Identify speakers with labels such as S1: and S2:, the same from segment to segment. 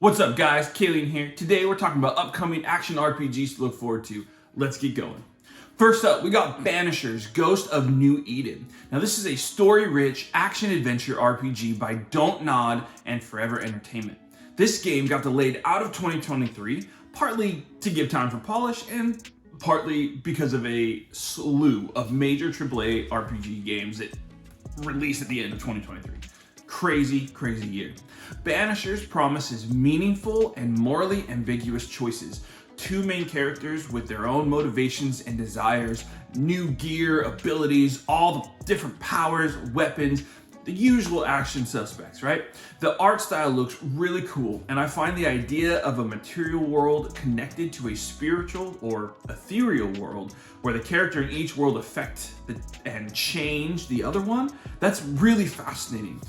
S1: What's up guys, Kayleen here. Today we're talking about upcoming action RPGs to look forward to. Let's get going. First up, we got Banishers, Ghost of New Eden. Now this is a story-rich action-adventure RPG by Don't Nod and Forever Entertainment. This game got delayed out of 2023, partly to give time for polish and partly because of a slew of major AAA RPG games that released at the end of 2023. Crazy year. Banishers promises meaningful and morally ambiguous choices. Two main characters with their own motivations and desires, new gear, abilities, all the different powers, weapons, the usual action suspects, right? The art style looks really cool, and I find the idea of a material world connected to a spiritual or ethereal world where the character in each world affect and change the other one, that's really fascinating.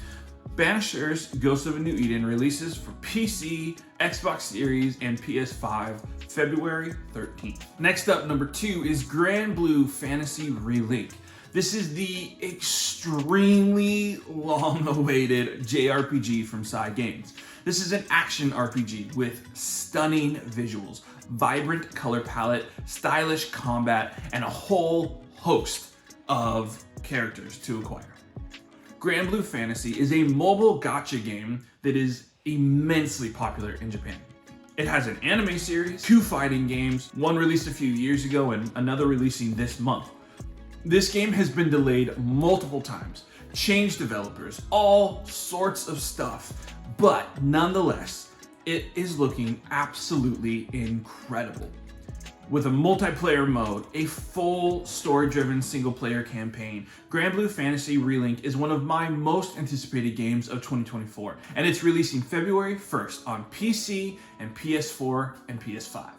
S1: Banishers Ghost of a New Eden releases for PC, Xbox Series, and PS5 February 13th. Next up, number 2 is Granblue Fantasy Relink. This is the extremely long-awaited JRPG from Side Games. This is an action RPG with stunning visuals, vibrant color palette, stylish combat, and a whole host of characters to acquire. Granblue Fantasy is a mobile gacha game that is immensely popular in Japan. It has an anime series, 2 fighting games, one released a few years ago and another releasing this month. This game has been delayed multiple times, changed developers, all sorts of stuff, but nonetheless, it is looking absolutely incredible. With a multiplayer mode, a full story-driven single-player campaign, Granblue Fantasy Relink is one of my most anticipated games of 2024, and it's releasing February 1st on PC and PS4 and PS5.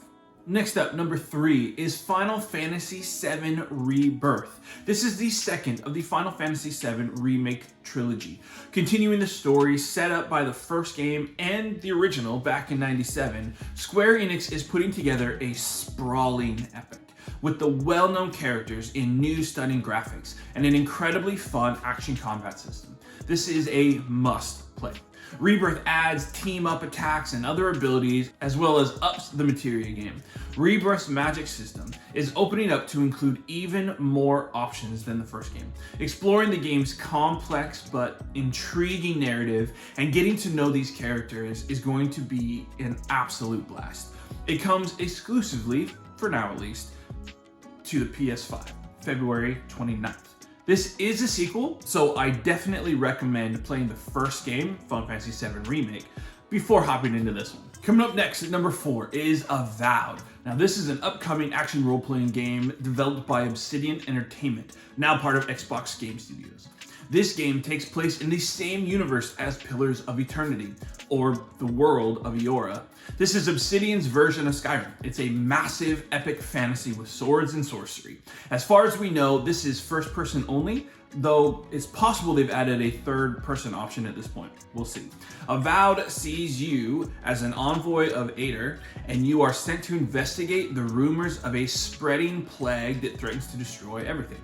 S1: Next up, number 3 is Final Fantasy VII Rebirth. This is the second of the Final Fantasy VII Remake trilogy, continuing the story set up by the first game and the original back in '97. Square Enix is putting together a sprawling epic with the well-known characters in new stunning graphics and an incredibly fun action combat system. This is a must-play. Rebirth adds team-up attacks and other abilities, as well as ups the materia game. Rebirth's magic system is opening up to include even more options than the first game, exploring the game's complex but intriguing narrative and getting to know these characters is going to be an absolute blast. It comes exclusively, for now at least, to the PS5, February 29th. This is a sequel, so I definitely recommend playing the first game, Final Fantasy VII Remake, before hopping into this one. Coming up next at number 4 is Avowed. Now this is an upcoming action role-playing game developed by Obsidian Entertainment, now part of Xbox Game Studios. This game takes place in the same universe as Pillars of Eternity, or the world of Eora. This is Obsidian's version of Skyrim. It's a massive epic fantasy with swords and sorcery. As far as we know, this is first person only, though it's possible they've added a third person option at this point. We'll see. Avowed sees you as an envoy of Aether, and you are sent to investigate the rumors of a spreading plague that threatens to destroy everything.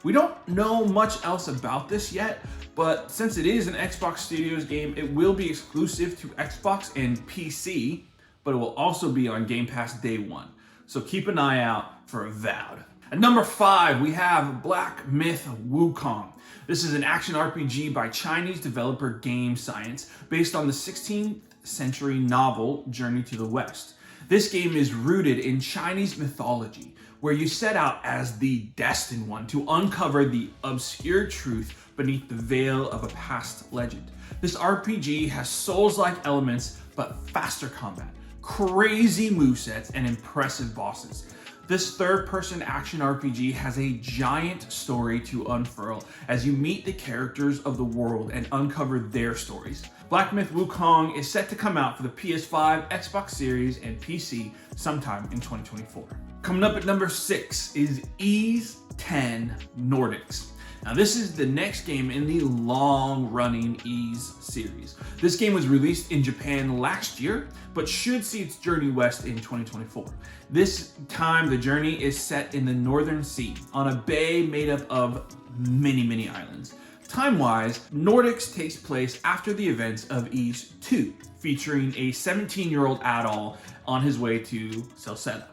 S1: We don't know much else about this yet, but since it is an Xbox Studios game, it will be exclusive to Xbox and PC, but it will also be on Game Pass day 1. So keep an eye out for Avowed. At number 5, we have Black Myth Wukong. This is an action RPG by Chinese developer Game Science, based on the 16th century novel Journey to the West. This game is rooted in Chinese mythology, where you set out as the destined one to uncover the obscure truth beneath the veil of a past legend. This RPG has Souls-like elements, but faster combat, crazy movesets, and impressive bosses. This third-person action RPG has a giant story to unfurl as you meet the characters of the world and uncover their stories. Black Myth Wukong is set to come out for the PS5, Xbox Series, and PC sometime in 2024. Coming up at number 6 is Ys 10 Nordics. Now this is the next game in the long-running Ys series. This game was released in Japan last year, but should see its journey west in 2024. This time the journey is set in the Northern Sea, on a bay made up of many islands. Time-wise, Nordics takes place after the events of Ys 2, featuring a 17-year-old Adol on his way to Celceta.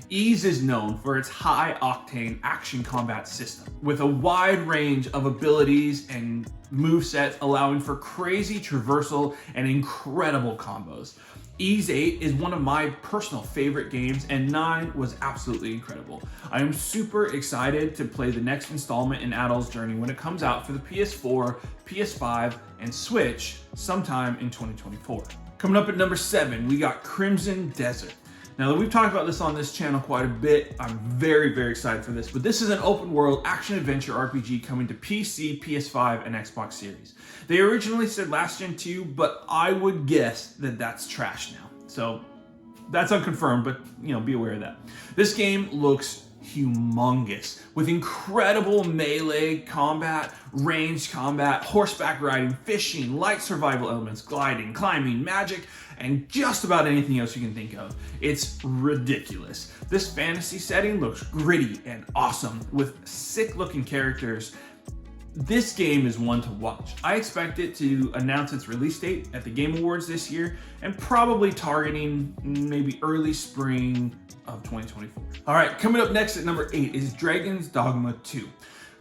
S1: Ys is known for its high-octane action combat system, with a wide range of abilities and movesets allowing for crazy traversal and incredible combos. Ys 8 is one of my personal favorite games, and 9 was absolutely incredible. I am super excited to play the next installment in Adol's Journey when it comes out for the PS4, PS5, and Switch sometime in 2024. Coming up at number 7, we got Crimson Desert. Now, we've talked about this on this channel quite a bit. I'm very, very excited for this, but this is an open world action adventure RPG coming to PC, PS5, and Xbox Series. They originally said last gen 2, but I would guess that that's trash now. So that's unconfirmed, but be aware of that. This game looks humongous, with incredible melee combat, ranged combat, horseback riding, fishing, light survival elements, gliding, climbing, magic, and just about anything else you can think of. It's ridiculous. This fantasy setting looks gritty and awesome, with sick looking characters. This game is one to watch. I expect it to announce its release date at the Game Awards this year, and probably targeting maybe early spring of 2024. All right, coming up next at number 8 is Dragon's Dogma 2.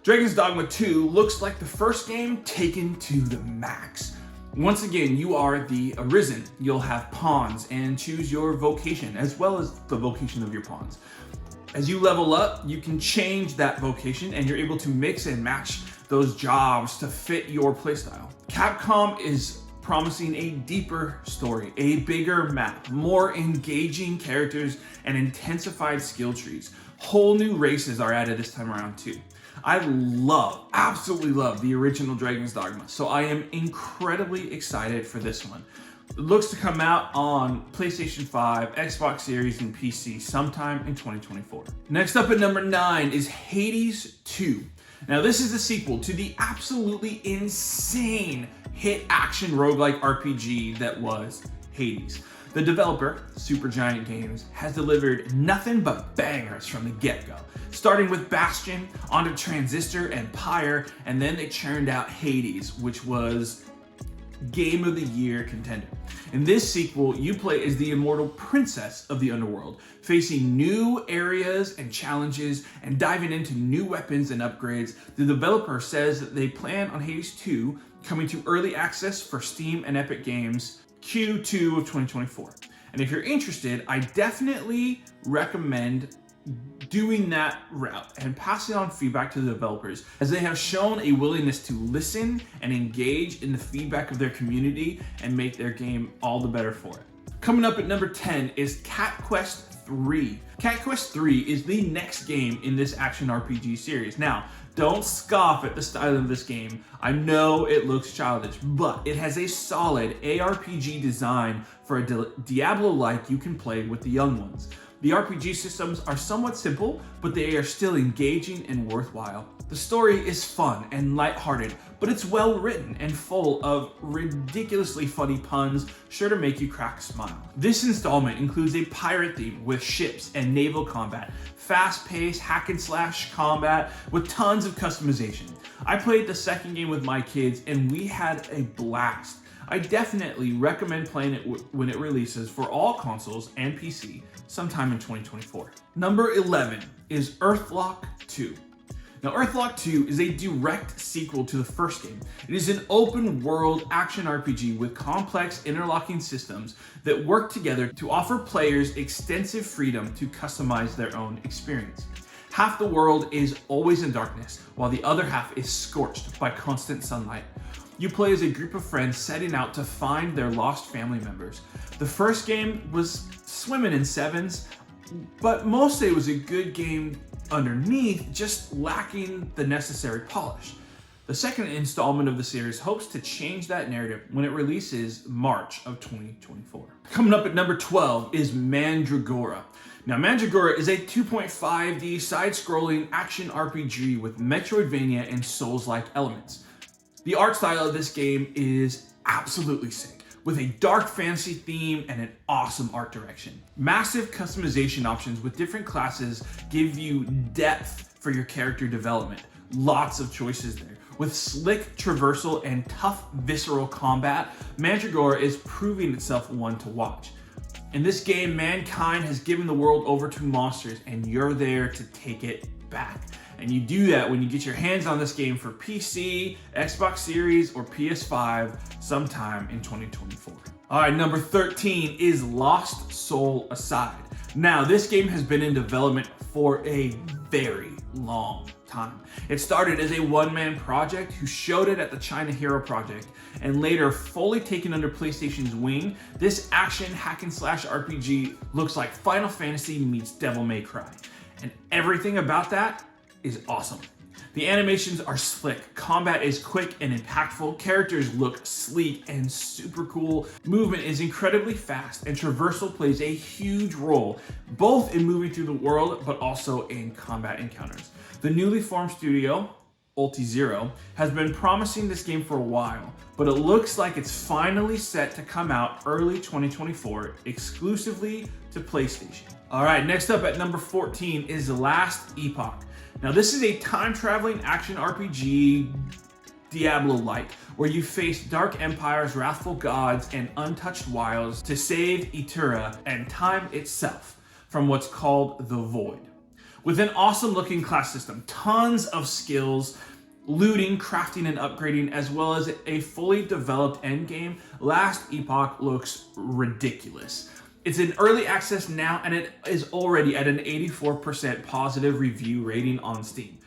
S1: Dragon's Dogma 2 looks like the first game taken to the max. Once again, you are the Arisen. You'll have pawns and choose your vocation, as well as the vocation of your pawns. As you level up, you can change that vocation, and you're able to mix and match those jobs to fit your playstyle. Capcom is promising a deeper story, a bigger map, more engaging characters, and intensified skill trees. Whole new races are added this time around too. I absolutely love the original Dragon's Dogma, so I am incredibly excited for this one. It looks to come out on PlayStation 5, Xbox Series, and PC sometime in 2024. Next up at number 9 is Hades 2. Now, this is a sequel to the absolutely insane hit action roguelike RPG that was Hades. The developer, Supergiant Games, has delivered nothing but bangers from the get-go, starting with Bastion, onto Transistor and Pyre, and then they churned out Hades, which was Game of the Year contender. In this sequel, you play as the immortal princess of the underworld, facing new areas and challenges and diving into new weapons and upgrades. The developer says that they plan on Hades 2 coming to early access for Steam and Epic Games Q2 of 2024. And if you're interested, I definitely recommend doing that route and passing on feedback to the developers, as they have shown a willingness to listen and engage in the feedback of their community and make their game all the better for it. Coming up at number 10 is Cat Quest 3. Cat Quest 3 is the next game in this action RPG series. Now, don't scoff at the style of this game. I know it looks childish, but it has a solid ARPG design for a Diablo-like you can play with the young ones. The RPG systems are somewhat simple, but they are still engaging and worthwhile. The story is fun and lighthearted, but it's well written and full of ridiculously funny puns, sure to make you crack a smile. This installment includes a pirate theme with ships and naval combat, fast-paced hack and slash combat with tons of customization. I played the second game with my kids and we had a blast. I definitely recommend playing it when it releases for all consoles and PC sometime in 2024. Number 11 is Earthlock 2. Now, Earthlock 2 is a direct sequel to the first game. It is an open world action RPG with complex interlocking systems that work together to offer players extensive freedom to customize their own experience. Half the world is always in darkness, while the other half is scorched by constant sunlight. You play as a group of friends setting out to find their lost family members. The first game was swimming in sevens, but mostly it was a good game underneath, just lacking the necessary polish. The second installment of the series hopes to change that narrative when it releases March of 2024. Coming up at number 12 is Mandragora. Now, Mandragora is a 2.5D side-scrolling action RPG with Metroidvania and Souls-like elements. The art style of this game is absolutely sick, with a dark fantasy theme and an awesome art direction. Massive customization options with different classes give you depth for your character development. Lots of choices there. With slick traversal and tough visceral combat, Mandragora is proving itself one to watch. In this game, mankind has given the world over to monsters, and you're there to take it back. And you do that when you get your hands on this game for PC, Xbox Series, or PS5 sometime in 2024. All right, number 13 is Lost Soul Aside. Now, this game has been in development for a very long time. It started as a one-man project who showed it at the China Hero Project, and later fully taken under PlayStation's wing. This action hack and slash RPG looks like Final Fantasy meets Devil May Cry, and everything about that is awesome. The animations are slick, combat is quick and impactful, characters look sleek and super cool, movement is incredibly fast, and traversal plays a huge role, both in moving through the world, but also in combat encounters. The newly formed studio, Ulti0, has been promising this game for a while, but it looks like it's finally set to come out early 2024, exclusively to PlayStation. All right, next up at number 14 is The Last Epoch. Now, this is a time-traveling action RPG, Diablo-like, where you face dark empires, wrathful gods, and untouched wilds to save Etura and time itself from what's called the Void. With an awesome-looking class system, tons of skills, looting, crafting, and upgrading, as well as a fully developed endgame, Last Epoch looks ridiculous. It's in early access now, and it is already at an 84% positive review rating on Steam.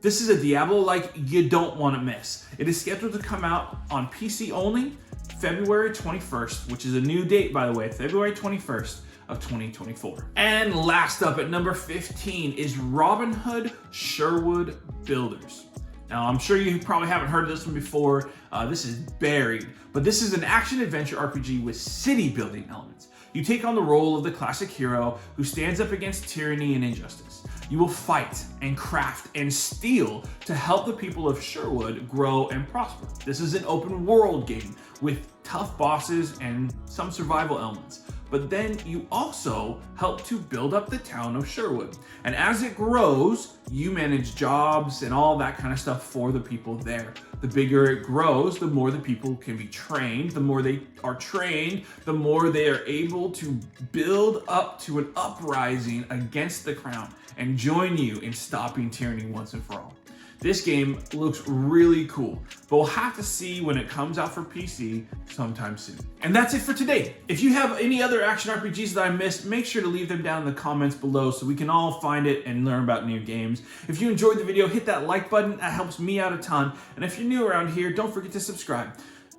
S1: This is a Diablo-like you don't want to miss. It is scheduled to come out on PC only February 21st, which is a new date, by the way, February 21st of 2024. And last up at number 15 is Robin Hood Sherwood Builders. Now, I'm sure you probably haven't heard of this one before. This is Buried, but this is an action-adventure RPG with city-building elements. You take on the role of the classic hero who stands up against tyranny and injustice. You will fight and craft and steal to help the people of Sherwood grow and prosper. This is an open world game with tough bosses and some survival elements. But then you also help to build up the town of Sherwood. And as it grows, you manage jobs and all that kind of stuff for the people there. The bigger it grows, the more the people can be trained. The more they are trained, the more they are able to build up to an uprising against the crown and join you in stopping tyranny once and for all. This game looks really cool, but we'll have to see when it comes out for PC sometime soon. And that's it for today. If you have any other action RPGs that I missed, make sure to leave them down in the comments below so we can all find it and learn about new games. If you enjoyed the video, hit that like button. That helps me out a ton. And if you're new around here, don't forget to subscribe.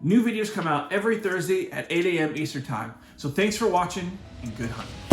S1: New videos come out every Thursday at 8 a.m. Eastern Time. So thanks for watching and good hunting.